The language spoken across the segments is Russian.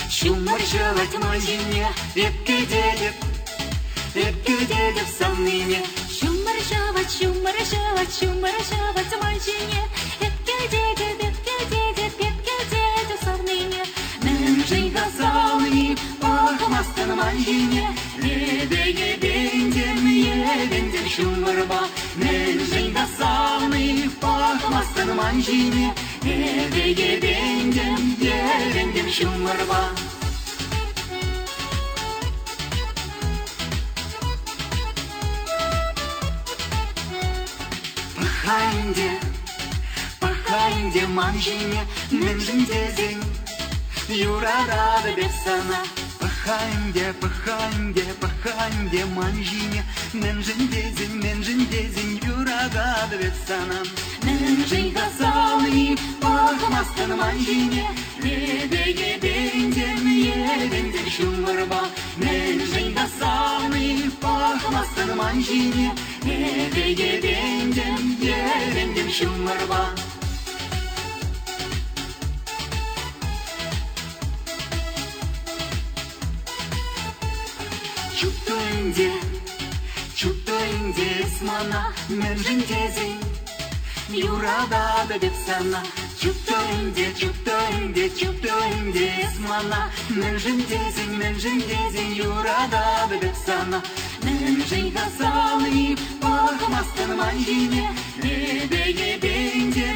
Шумаршылать мазине, ветки дедет в самныне. Шумаршылать мазине, ветки дедет в самныне. Нынжейга салны, пахмастан мазине, ебендем шумарба. Нынжейга салны, пахмастан мазине, ебендем шумарба. Пахаинде манжине, нынжин дезень, юрарада бексана. Пахаинде манжине, нынжин дезень, юрарада бексана. Нынжин гасалны, пахмастан манжине, ебендем шумарба. Нынжин гасалны, пахмастан манжине, ебендем шумарба. Чуптоинде смана, нынжин дезень, юрада да бексана. Чуптоинде смана, нынжин дезень, юрада да бексана. Нынжин гасалны, пахмастан манжине, ебендем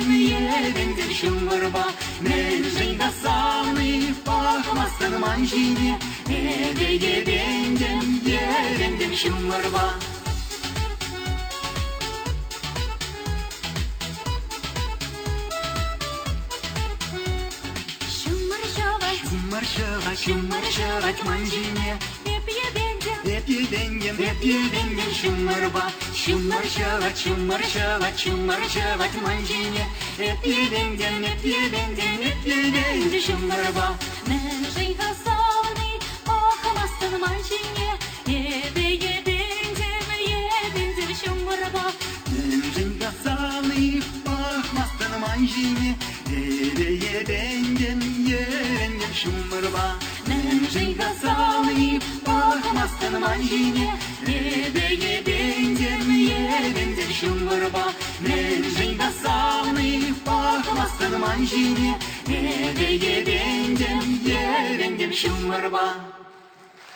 шумарба. Нынжин гасалны, пахмастан манжине, ебендем шумарба. Шумаршылать манжине, ебендем шумарба. Шумаршылать манжине, ебендем шумарба. Нынжин гасалны, пахмастан манжине, ебендем шумарба. Нынжин гасалны, пахмастан манжине, ебендем шумарба. Нынжин гасалны, пахмастан манжине, ебендем шумарба. Нынжин гасалны, пахмастан манжине, ебендем шумарба.